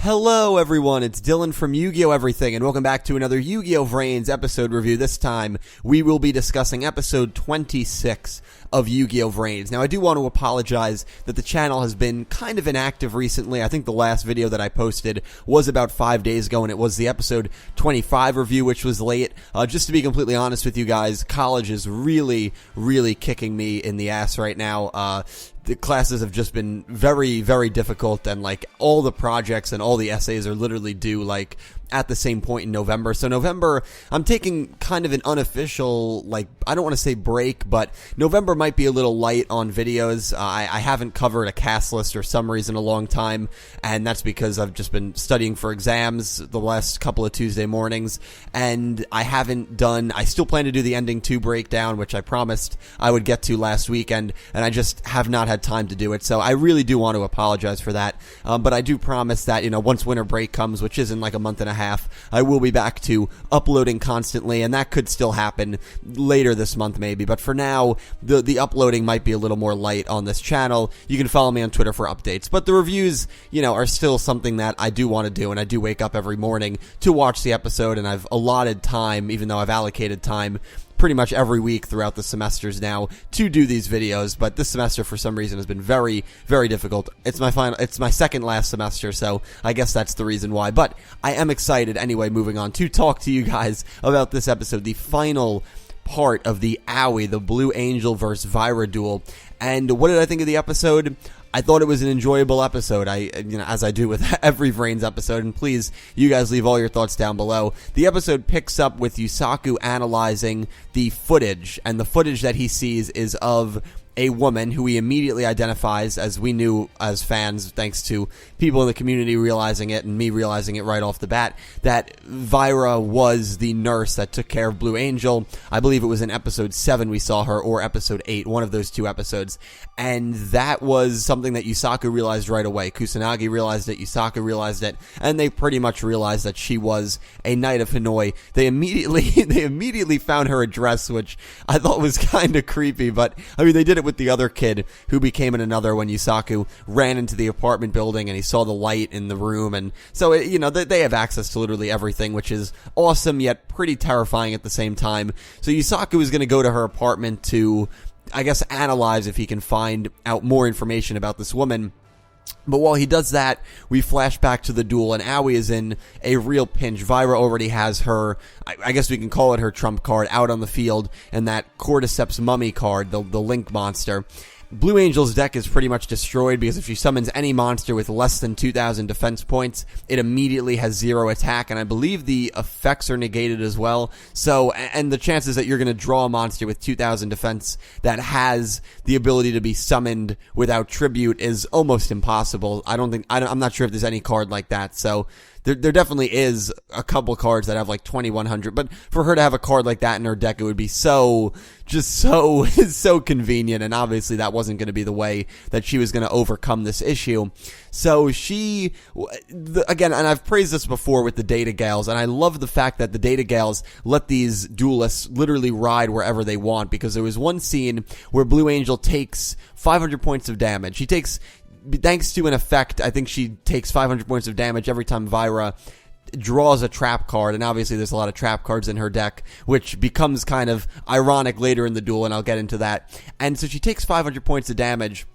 Hello everyone, it's Dylan from Yugioh Everything, and welcome back to another Yugioh VRains episode review. This time, we will be discussing episode 26 of Yugioh VRains. Now, I do want to apologize that the channel has been kind of inactive recently. I think the last video that I posted was about 5 days ago, and it was the episode 25 review, which was late. Just to be completely honest with you guys, college is really kicking me in the ass right now. The classes have just been very difficult, and like all the projects and all the essays are literally due like at the same point in November. So November, I'm taking kind of an unofficial, like, I don't want to say break, but November might be a little light on videos. I haven't covered a cast list or summaries in a long time, and that's because I've just been studying for exams the last couple of Tuesday mornings, and I still plan to do the Ending 2 breakdown, which I promised I would get to last weekend, and I just have not had time to do it, so I really do want to apologize for that, but I do promise that, you know, once winter break comes, which is in like a month and a half, I will be back to uploading constantly, and that could still happen later this month maybe, but for now, the uploading might be a little more light on this channel. You can follow me on Twitter for updates, but the reviews, you know, are still something that I do want to do, and I do wake up every morning to watch the episode, and I've allotted time, even though I've allocated time pretty much every week throughout the semesters now to do these videos, but this semester for some reason has been very difficult. It's my second last semester, so I guess that's the reason why, but I am excited anyway, moving on to talk to you guys about this episode, the final part of the Owie, the Blue Angel versus Vyra duel. And what did I think of the episode? I thought it was an enjoyable episode, as I do with every VRains episode, and please, you guys leave all your thoughts down below. The episode picks up with Yusaku analyzing the footage, and the footage that he sees is of a woman who he immediately identifies, as we knew as fans, thanks to people in the community realizing it and me realizing it right off the bat, that Vyra was the nurse that took care of Blue Angel. I believe it was in episode 7 we saw her, or episode 8, one of those two episodes, and that was something that Yusaku realized right away. Kusanagi realized it, Yusaku realized it, and they pretty much realized that she was a Knight of Hanoi. They immediately found her address, which I thought was kind of creepy, but I mean, they did it with the other kid who became another when Yusaku ran into the apartment building and he saw the light in the room, and so you know, they have access to literally everything, which is awesome yet pretty terrifying at the same time. So Yusaku is going to go to her apartment to, I guess, analyze if he can find out more information about this woman. But while he does that, we flash back to the duel, and Owie is in a real pinch. Vyra already has her, I guess we can call it her trump card, out on the field, and that Cordyceps mummy card, the Link monster. Blue Angel's deck is pretty much destroyed because if she summons any monster with less than 2,000 defense points, it immediately has 0 attack, and I believe the effects are negated as well. So, and the chances that you're going to draw a monster with 2,000 defense that has the ability to be summoned without tribute is almost impossible. I'm not sure if there's any card like that, so there definitely is a couple cards that have like 2,100, but for her to have a card like that in her deck, it would be so convenient, and obviously that wasn't going to be the way that she was going to overcome this issue. So again, and I've praised this before with the Data Gales, and I love the fact that the Data Gales let these duelists literally ride wherever they want, because there was one scene where Blue Angel takes 500 points of damage. She takes, thanks to an effect, I think she takes 500 points of damage every time Vyra draws a trap card, and obviously there's a lot of trap cards in her deck, which becomes kind of ironic later in the duel, and I'll get into that. And so she takes 500 points of damage,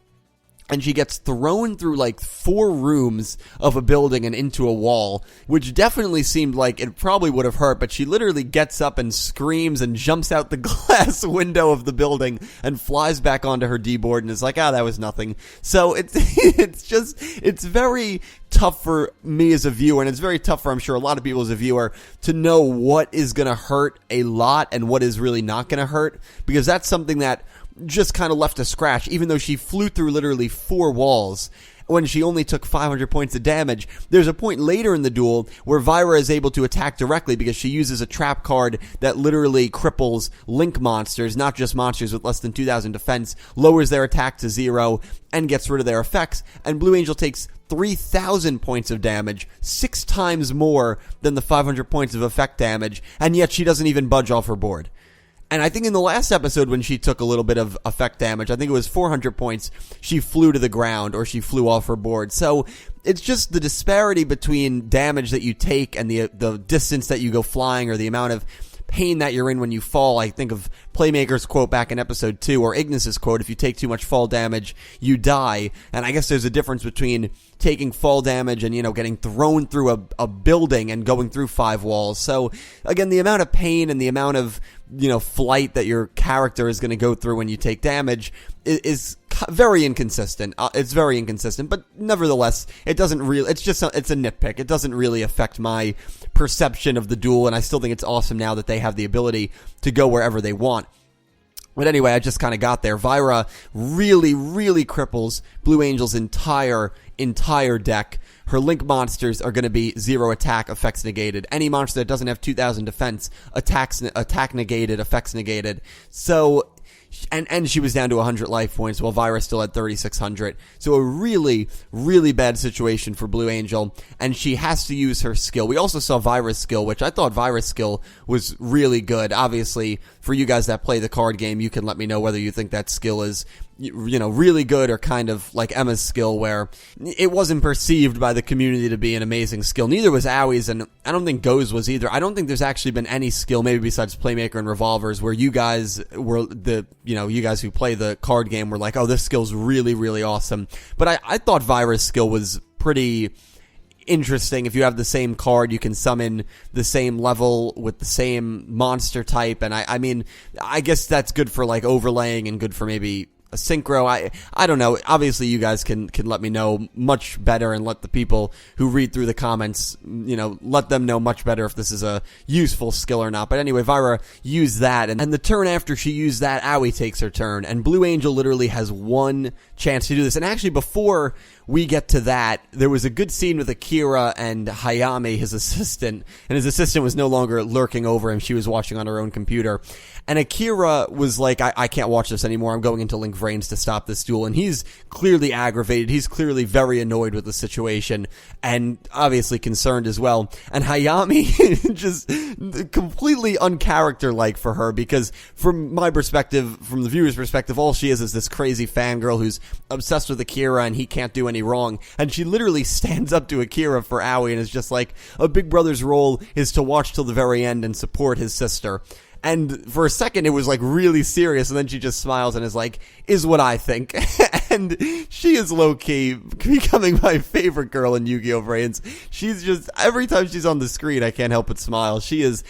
and she gets thrown through like 4 rooms of a building and into a wall, which definitely seemed like it probably would have hurt, but she literally gets up and screams and jumps out the glass window of the building and flies back onto her D-board and is like, that was nothing. So it's very tough for me as a viewer, and it's very tough for, I'm sure, a lot of people as a viewer to know what is going to hurt a lot and what is really not going to hurt, because that's something that just kind of left a scratch, even though she flew through literally 4 walls when she only took 500 points of damage. There's a point later in the duel where Vyra is able to attack directly because she uses a trap card that literally cripples Link monsters, not just monsters with less than 2,000 defense, lowers their attack to 0, and gets rid of their effects, and Blue Angel takes 3,000 points of damage, 6 times more than the 500 points of effect damage, and yet she doesn't even budge off her board. And I think in the last episode when she took a little bit of effect damage, I think it was 400 points, she flew to the ground or she flew off her board. So it's just the disparity between damage that you take and the distance that you go flying, or the amount of pain that you're in when you fall. I think of Playmaker's quote back in episode 2, or Ignis's quote, if you take too much fall damage, you die. And I guess there's a difference between taking fall damage and, getting thrown through a building and going through 5 walls. So, again, the amount of pain and the amount of, flight that your character is going to go through when you take damage is very inconsistent. It's very inconsistent, but nevertheless, it's a nitpick. It doesn't really affect my perception of the duel, and I still think it's awesome now that they have the ability to go wherever they want. But anyway, I just kind of got there. Vyra really, really cripples Blue Angel's entire deck. Her Link monsters are going to be 0 attack, effects negated. Any monster that doesn't have 2,000 defense, attack negated, effects negated. So, and she was down to 100 life points, while Vyra still had 3,600. So a really, really bad situation for Blue Angel, and she has to use her skill. We also saw Vyra's skill, which I thought Vyra's skill was really good. Obviously, for you guys that play the card game, you can let me know whether you think that skill is really good, or kind of like Emma's skill, where it wasn't perceived by the community to be an amazing skill. Neither was Awie's, and I don't think Go's was either. I don't think there's actually been any skill, maybe besides Playmaker and Revolvers, where you guys were you guys who play the card game were like, oh, this skill's really, really awesome. But I thought Vyra's skill was pretty interesting. If you have the same card, you can summon the same level with the same monster type, and I mean, I guess that's good for like overlaying and good for maybe a synchro. I don't know. Obviously, you guys can let me know much better, and let the people who read through the comments, let them know much better if this is a useful skill or not. But anyway, Vyra used that, and the turn after she used that, Aoi takes her turn, and Blue Angel literally has one chance to do this. And actually, before we get to that, there was a good scene with Akira and Hayami, his assistant, and his assistant was no longer lurking over him. She was watching on her own computer. And Akira was like, I can't watch this anymore. I'm going into Link VRains to stop this duel. And he's clearly aggravated. He's clearly very annoyed with the situation, and obviously concerned as well. And Hayami, just completely uncharacter-like for her, because from my perspective, from the viewer's perspective, all she is this crazy fangirl who's obsessed with Akira, and he can't do any wrong. And she literally stands up to Akira for Aoi, and is just like, a big brother's role is to watch till the very end and support his sister. And for a second, it was like really serious, and then she just smiles and is like, is what I think. And she is low-key becoming my favorite girl in Yu-Gi-Oh! VRains. She's just, every time she's on the screen, I can't help but smile. She's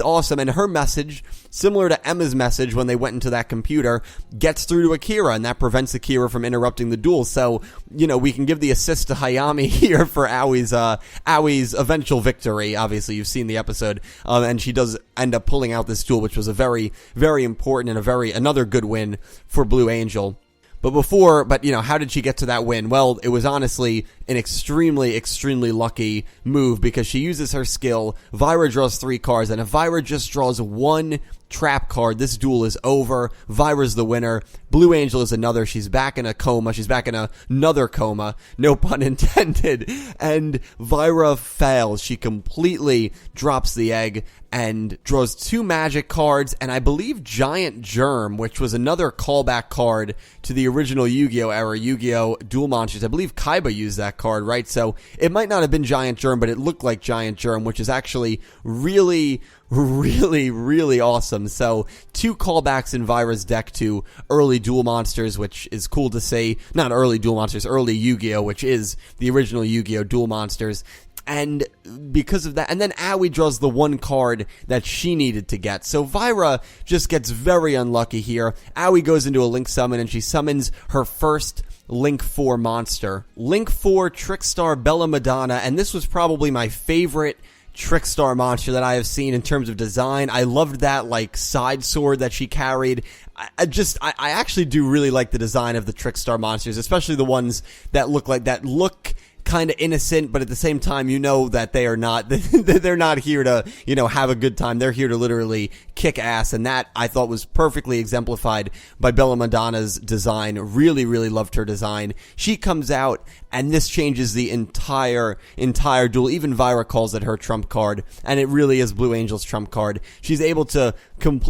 awesome, and her message, similar to Emma's message when they went into that computer, gets through to Akira, and that prevents Akira from interrupting the duel. So, we can give the assist to Hayami here for Aoi's eventual victory. Obviously, you've seen the episode, and she does end up pulling out this duel, which was a very, very important and another good win for Blue Angel. But how did she get to that win? Well, it was honestly an extremely, extremely lucky move, because she uses her skill. Vyra draws 3 cards, and if Vyra just draws 1 trap card, this duel is over. Vyra's the winner. Blue Angel is another. She's back in a coma. She's back in another coma. No pun intended. And Vyra fails. She completely drops the egg and draws 2 magic cards, and I believe Giant Germ, which was another callback card to the original Yu-Gi-Oh! Era, Yu-Gi-Oh! Duel Monsters. I believe Kaiba used that card, right? So it might not have been Giant Germ, but it looked like Giant Germ, which is actually really, really, really awesome. So 2 callbacks in Vyra's deck to early Duel Monsters, which is cool to say. Not early Duel Monsters, early Yu-Gi-Oh!, which is the original Yu-Gi-Oh! Duel Monsters. And because of that, and then Aoi draws the 1 card that she needed to get. So Vyra just gets very unlucky here. Aoi goes into a Link summon, and she summons her first Link 4 monster. Link 4 Trickstar Bella Madonna, and this was probably my favorite Trickstar monster that I have seen in terms of design. I loved that side sword that she carried. I actually do really like the design of the Trickstar monsters, especially the ones that look kind of innocent, but at the same time, that they are not, they're not here to, have a good time. They're here to literally kick ass, and that I thought was perfectly exemplified by Bella Madonna's design. Really, really loved her design. She comes out, and this changes the entire duel. Even Vyra calls it her trump card, and it really is Blue Angel's trump card. She's able to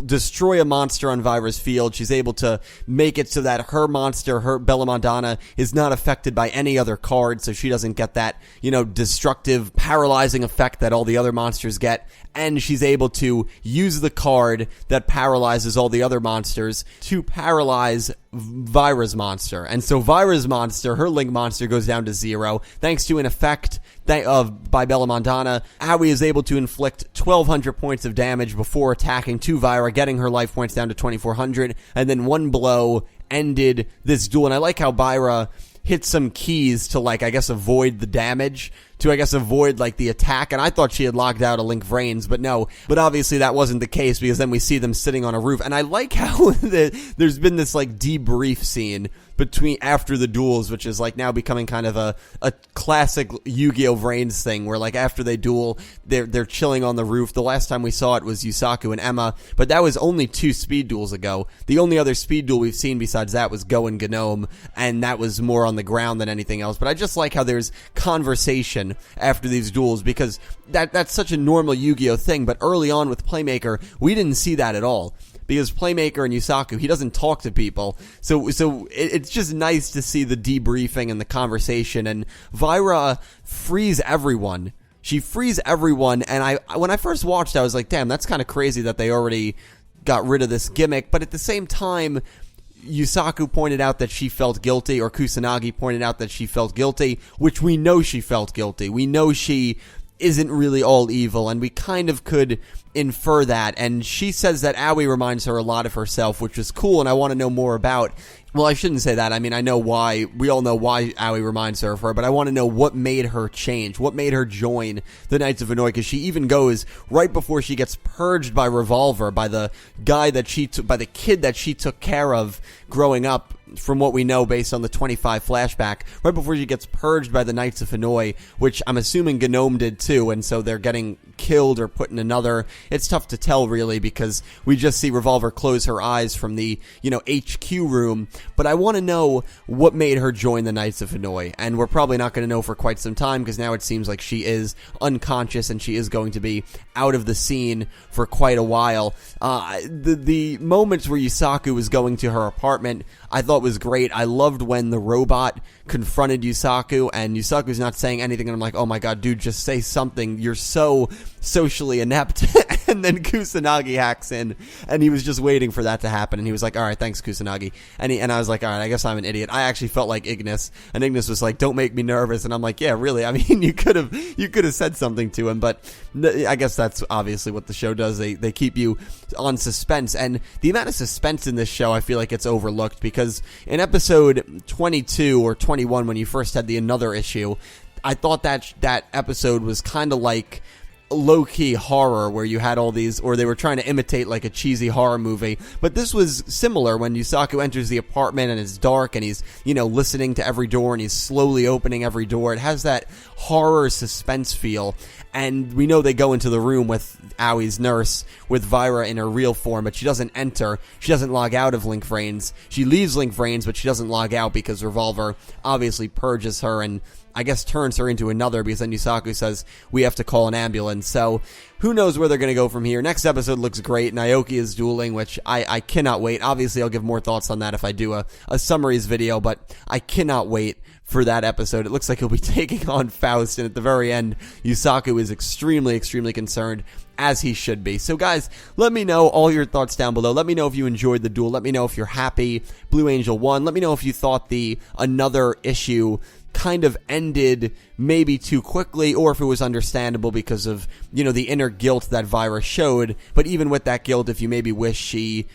destroy a monster on Vyra's field. She's able to make it so that her monster, her Bella Madonna, is not affected by any other card, so she doesn't get that, destructive, paralyzing effect that all the other monsters get. And she's able to use the card that paralyzes all the other monsters to paralyze Vyra's monster. And so Vyra's monster, her Link monster, goes down to 0. Thanks to an effect by Bella Madonna, Aoi is able to inflict 1,200 points of damage before attacking to Vyra, getting her life points down to 2,400. And then one blow ended this duel. And I like how Vyra hit some keys to, avoid the damage, to, avoid, the attack. And I thought she had locked out a Link VRains, but no. But obviously that wasn't the case, because then we see them sitting on a roof. And I like how there's been this, debrief scene after the duels, which is, now becoming kind of a classic Yugioh VRains thing, where, after they duel, they're chilling on the roof. The last time we saw it was Yusaku and Emma, but that was only 2 speed duels ago. The only other speed duel we've seen besides that was Go and Gnome, and that was more on the ground than anything else. But I just like how there's conversation after these duels, because that's such a normal Yu-Gi-Oh thing. But early on with Playmaker, we didn't see that at all, because Playmaker and Yusaku, he doesn't talk to people, so it's just nice to see the debriefing and the conversation. And Vyra frees everyone. She frees everyone, and when I first watched, I was like, damn, that's kind of crazy that they already got rid of this gimmick. But at the same time, Yusaku pointed out that she felt guilty, or Kusanagi pointed out that she felt guilty, which we know she felt guilty. We know she isn't really all evil, and we kind of could infer that. And she says that Aoi reminds her a lot of herself, which is cool, and I want to know more about. Well, I shouldn't say that. I mean, I know why. We all know why Aoi reminds her of her, but I want to know what made her change, what made her join the Knights of Hanoi, because she even goes right before she gets purged by Revolver, by the guy that she took, by the kid that she took care of growing up, from what we know based on the 25 flashback, right before she gets purged by the Knights of Hanoi, which I'm assuming Gnome did too, and so they're getting killed or put in another. It's tough to tell, really, because we just see Revolver close her eyes from the, HQ room. But I want to know what made her join the Knights of Hanoi, and we're probably not going to know for quite some time, because now it seems like she is unconscious and she is going to be out of the scene for quite a while. The moments where Yusaku was going to her apartment, I thought was great. I loved when the robot confronted Yusaku, and Yusaku's not saying anything, and I'm like, oh my god, dude, just say something. You're so socially inept. And then Kusanagi hacks in, and he was just waiting for that to happen, and he was like, alright, thanks, Kusanagi. And I was like, alright, I guess I'm an idiot. I actually felt like Ignis, and Ignis was like, don't make me nervous, and I'm like, yeah, really, I mean, you could have said something to him, but I guess that's obviously what the show does. They keep you on suspense, and the amount of suspense in this show, I feel like it's overlooked, because in episode 22 or 21, when you first had the Another issue, I thought that episode was kind of like low-key horror, where you had all these, or they were trying to imitate like a cheesy horror movie. But this was similar, when Yusaku enters the apartment and it's dark, and he's, listening to every door, and he's slowly opening every door. It has that horror suspense feel. And we know they go into the room with Aoi's nurse, with Vyra in her real form, but she doesn't enter. She doesn't log out of Link VRains. She leaves Link VRains, but she doesn't log out, because Revolver obviously purges her and I guess turns her into Another, because then Yusaku says we have to call an ambulance. So who knows where they're going to go from here. Next episode looks great. Naoki is dueling, which I cannot wait. Obviously, I'll give more thoughts on that if I do a summaries video, but I cannot wait for that episode. It looks like he'll be taking on Faust, and at the very end, Yusaku is extremely, extremely concerned, as he should be. So guys, let me know all your thoughts down below. Let me know if you enjoyed the duel. Let me know if you're happy Blue Angel won. Let me know if you thought the Another issue kind of ended maybe too quickly, or if it was understandable because of, the inner guilt that Vyra showed. But even with that guilt, if you maybe wish she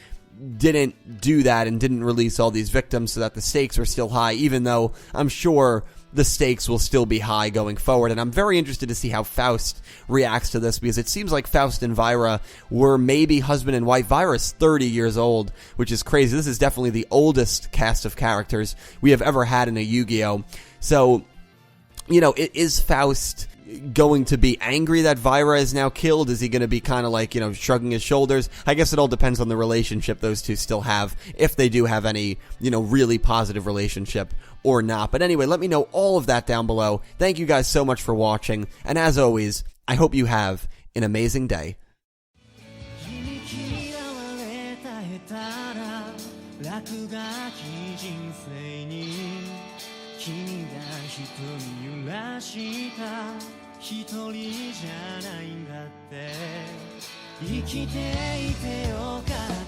didn't do that and didn't release all these victims so that the stakes were still high, even though I'm sure the stakes will still be high going forward. And I'm very interested to see how Faust reacts to this, because it seems like Faust and Vyra were maybe husband and wife. Vyra's 30 years old, which is crazy. This is definitely the oldest cast of characters we have ever had in a Yu-Gi-Oh! So Is Faust going to be angry that Vyra is now killed? Is he going to be kind of like, shrugging his shoulders? I guess it all depends on the relationship those two still have, if they do have any, really positive relationship or not. But anyway, let me know all of that down below. Thank you guys so much for watching, and as always, I hope you have an amazing day. 一人じゃないんだって生きていてよかった